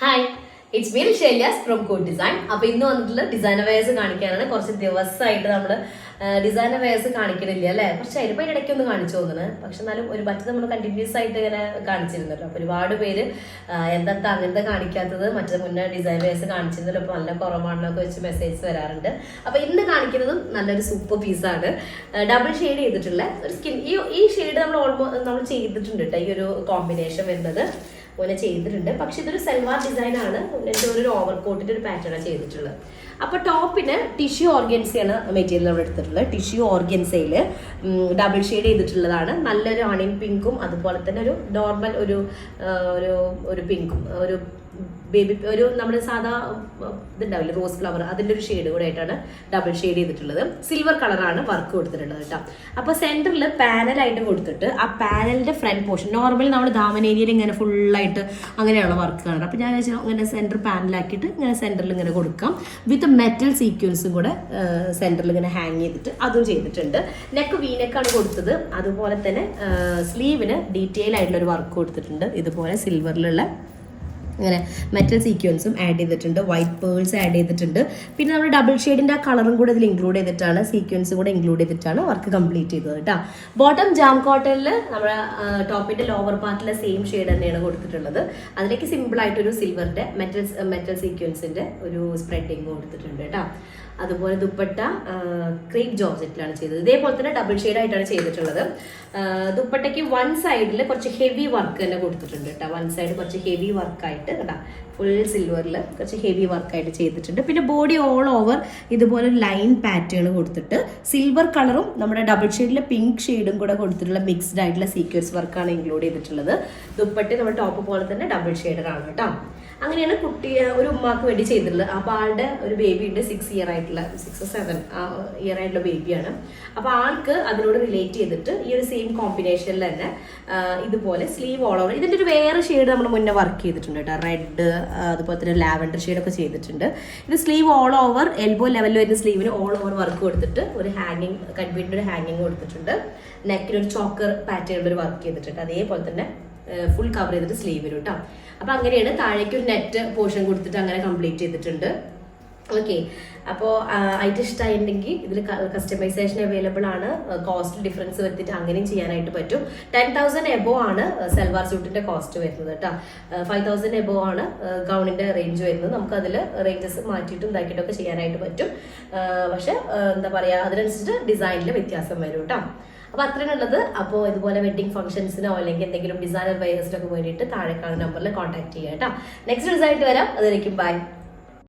Hi, it's me Shelyas from code design. അപ്പൊ ഇന്ന് വന്നിട്ടുള്ള ഡിസൈനർ വെയർസ് കാണിക്കാനാണ്. കുറച്ച് ദിവസമായിട്ട് നമ്മൾ ഡിസൈനർ വെയർസ് കാണിക്കണില്ല അല്ലേ? കുറച്ചായിട്ട് ഇപ്പൊ ഇടയ്ക്ക് ഒന്ന് കാണിച്ചു തോന്നുന്നത്. പക്ഷെ എന്നാലും ഒരു പറ്റ നമ്മൾ കണ്ടിന്യൂസ് ആയിട്ട് ഇങ്ങനെ കാണിച്ചിരുന്നല്ലോ. അപ്പൊ ഒരുപാട് പേര് എന്താ അങ്ങനത്തെ കാണിക്കാത്തത്, മറ്റേ മുന്നേ ഡിസൈൻ വെയർസ് കാണിച്ചിരുന്നല്ലോ, ഇപ്പൊ നല്ല കുറവാണെന്നൊക്കെ വെച്ച് മെസ്സേജ് വരാറുണ്ട്. അപ്പൊ ഇന്ന് കാണിക്കുന്നതും നല്ലൊരു സൂപ്പർ പീസാണ്. ഡബിൾ ഷെയ്ഡ് ചെയ്തിട്ടുള്ള ഒരു സ്കിൻ. ഈ ഷെയ്ഡ് നമ്മൾ ചെയ്തിട്ടുണ്ട് കേട്ടോ. ഈ ഒരു കോമ്പിനേഷൻ വരുന്നത് പോലെ ചെയ്തിട്ടുണ്ട്. പക്ഷെ ഇതൊരു സെൽവാർ ഡിസൈൻ ആണ്. ഒരു ഓവർ കോട്ടിന്റെ ഒരു പാറ്റേൺ ആണ് ചെയ്തിട്ടുള്ളത്. അപ്പൊ ടോപ്പിന് ടിഷ്യൂ ഓർഗൻസയാണ് മെറ്റീരിയൽ നമ്മൾ എടുത്തിട്ടുള്ളത്. ടിഷ്യൂ ഓർഗൻസയിൽ ഡബിൾ ഷെയ്ഡ് ചെയ്തിട്ടുള്ളതാണ്. നല്ലൊരു ആണിയൻ പിങ്കും അതുപോലെ തന്നെ ഒരു നോർമൽ ഒരു പിങ്കും ഒരു ബേബി ഒരു നമ്മുടെ സാധാ ഇതുണ്ടാവില്ല റോസ് ഫ്ലവർ, അതിൻ്റെ ഒരു ഷെയ്ഡ് കൂടെ ആയിട്ടാണ് ഡബിൾ ഷെയ്ഡ് ചെയ്തിട്ടുള്ളത്. സിൽവർ കളറാണ് വർക്ക് കൊടുത്തിട്ടുള്ളത് കേട്ടോ. അപ്പോൾ സെൻറ്ററിൽ പാനലായിട്ട് കൊടുത്തിട്ട് ആ പാനലിൻ്റെ ഫ്രണ്ട് പോർഷൻ നോർമലി നമ്മൾ ദാമൻ ഏരിയയിൽ ഇങ്ങനെ ഫുള്ളായിട്ട് അങ്ങനെയുള്ള വർക്ക് കാണുന്നത്. അപ്പോൾ ഞാൻ ഇങ്ങനെ സെൻറ്റർ പാനലാക്കിയിട്ട് ഇങ്ങനെ സെൻറ്ററിൽ ഇങ്ങനെ കൊടുക്കാം. വിത്ത് മെറ്റൽ സീക്വൻസും കൂടെ സെൻറ്ററിൽ ഇങ്ങനെ ഹാങ് ചെയ്തിട്ട് അതും ചെയ്തിട്ടുണ്ട്. നെക്ക് വീനെക്കാണ് കൊടുത്തത്. അതുപോലെ തന്നെ സ്ലീവിന് ഡീറ്റെയിൽ ആയിട്ടുള്ള ഒരു വർക്ക് കൊടുത്തിട്ടുണ്ട്. ഇതുപോലെ സിൽവറിലുള്ള ഇങ്ങനെ മെറ്റൽ സീക്വൻസും ആഡ് ചെയ്തിട്ടുണ്ട്. വൈറ്റ് പേൾസ് ആഡ് ചെയ്തിട്ടുണ്ട്. പിന്നെ നമ്മൾ ഡബിൾ ഷെയ്ഡിൻ്റെ ആ കളറും കൂടെ ഇതിൽ ഇൻക്ലൂഡ് ചെയ്തിട്ടാണ്, സീക്വൻസും കൂടെ ഇൻക്ലൂഡ് ചെയ്തിട്ടാണ് വർക്ക് കംപ്ലീറ്റ് ചെയ്തത് കേട്ടോ. ബോട്ടം ജാം കോട്ടണിൽ നമ്മുടെ ടോപ്പിൻ്റെ ലോവർ പാർട്ടിലെ സെയിം ഷെയ്ഡ് തന്നെയാണ് കൊടുത്തിട്ടുള്ളത്. അതിലേക്ക് സിമ്പിൾ ആയിട്ടൊരു സിൽവറിൻ്റെ മെറ്റൽ സീക്വൻസിൻ്റെ ഒരു സ്പ്രെഡിങ് കൊടുത്തിട്ടുണ്ട് കേട്ടോ. അതുപോലെ ദുപ്പട്ട ക്രീപ്പ് ജോർജറ്റിലാണ് ചെയ്തത്. ഇതേപോലെ തന്നെ ഡബിൾ ഷെയ്ഡ് ആയിട്ടാണ് ചെയ്തിട്ടുള്ളത്. ദുപ്പട്ടയ്ക്ക് വൺ സൈഡിൽ കുറച്ച് ഹെവി വർക്ക് തന്നെ കൊടുത്തിട്ടുണ്ട് കേട്ടോ. വൺ സൈഡ് കുറച്ച് ഹെവി വർക്കായിട്ട് കേട്ടോ, ഫുൾ സിൽവറിൽ കുറച്ച് ഹെവി വർക്കായിട്ട് ചെയ്തിട്ടുണ്ട്. പിന്നെ ബോഡി ഓൾ ഓവർ ഇതുപോലെ ഒരു ലൈൻ പാറ്റേൺ കൊടുത്തിട്ട് സിൽവർ കളറും നമ്മുടെ ഡബിൾ ഷെയ്ഡിലെ പിങ്ക് ഷെയ്ഡും കൂടെ കൊടുത്തിട്ടുള്ള മിക്സ്ഡ് ആയിട്ടുള്ള സീക്വൻസ് വർക്കാണ് ഇൻക്ലൂഡ് ചെയ്തിട്ടുള്ളത്. ദുപ്പട്ട നമ്മുടെ ടോപ്പ് പോലെ തന്നെ ഡബിൾ ഷെയ്ഡറാണ് കേട്ടോ. അങ്ങനെയാണ് കുട്ടി ഒരു ഉമ്മാക്ക് വേണ്ടി ചെയ്തിട്ടുള്ളത്. അപ്പോൾ ആളുടെ ഒരു ബേബി ഉണ്ട്, 6 or 7 ഇയർ ആയിട്ടുള്ള ബേബിയാണ്. അപ്പോൾ ആൾക്ക് അതിനോട് റിലേറ്റ് ചെയ്തിട്ട് ഈ ഒരു സെയിം കോമ്പിനേഷനിൽ തന്നെ ഇതുപോലെ സ്ലീവ് ഓൾ ഓവർ ഇതിൻ്റെ ഒരു വേറെ ഷെയ്ഡ് നമ്മൾ മുന്നേ വർക്ക് ചെയ്തിട്ടുണ്ട് കേട്ടോ. റെഡ് അതുപോലെ തന്നെ ലാവൻഡർ ഷെയ്ഡൊക്കെ ചെയ്തിട്ടുണ്ട്. ഇത് സ്ലീവ് ഓൾ ഓവർ എൽബോ ലെവലിൽ വരുന്ന സ്ലീവിന് ഓൾ ഓവർ വർക്ക് കൊടുത്തിട്ട് ഒരു ഹാങ്ങിങ് കൺവീൻ്റെ ഒരു ഹാങ്ങിങ് കൊടുത്തിട്ടുണ്ട്. നെക്കിന് ഒരു ചോക്കർ പാറ്റേണിൽ ഒരു വർക്ക് ചെയ്തിട്ടുണ്ട്. അതേപോലെ തന്നെ ഫുൾ കവർ ചെയ്തിട്ട് സ്ലീവ് വരും കേട്ടോ. അപ്പം അങ്ങനെയാണ്. താഴേക്ക് ഒരു നെറ്റ് പോർഷൻ കൊടുത്തിട്ട് അങ്ങനെ കംപ്ലീറ്റ് ചെയ്തിട്ടുണ്ട്. ഓക്കെ, അപ്പോൾ ആയിട്ട് ഇഷ്ടമായിട്ടുണ്ടെങ്കിൽ ഇതിൽ കസ്റ്റമൈസേഷൻ അവൈലബിൾ ആണ്. കോസ്റ്റ് ഡിഫറൻസ് വരുത്തിയിട്ട് അങ്ങനെയും ചെയ്യാനായിട്ട് പറ്റും. 10,000 എബോ ആണ് സൽവാർ സ്യൂട്ടിന്റെ കോസ്റ്റ് വരുന്നത് കേട്ടോ. 5,000 എബോ ആണ് ഗൗണിന്റെ റേഞ്ച് വരുന്നത്. നമുക്ക് അതിൽ റേഞ്ചസ് മാറ്റിയിട്ടും ഇതാക്കിയിട്ടൊക്കെ ചെയ്യാനായിട്ട് പറ്റും. പക്ഷെ എന്താ പറയുക, അതിനനുസരിച്ച് ഡിസൈനിൽ വ്യത്യാസം വരും കേട്ടോ. അപ്പോൾ അത്രയാണുള്ളത്. അപ്പോൾ ഇതുപോലെ വെഡിങ് ഫംഗ്ഷൻസിനോ അല്ലെങ്കിൽ എന്തെങ്കിലും ഡിസൈനർ വെയേഴ്സിനൊക്കെ വേണ്ടിയിട്ട് താഴെ കാണുന്ന നമ്പറിൽ കോൺടാക്ട് ചെയ്യാം കേട്ടോ. നെക്സ്റ്റ് ഡിസൈനായിട്ട് വരാം. അതിലേക്കും ബൈ.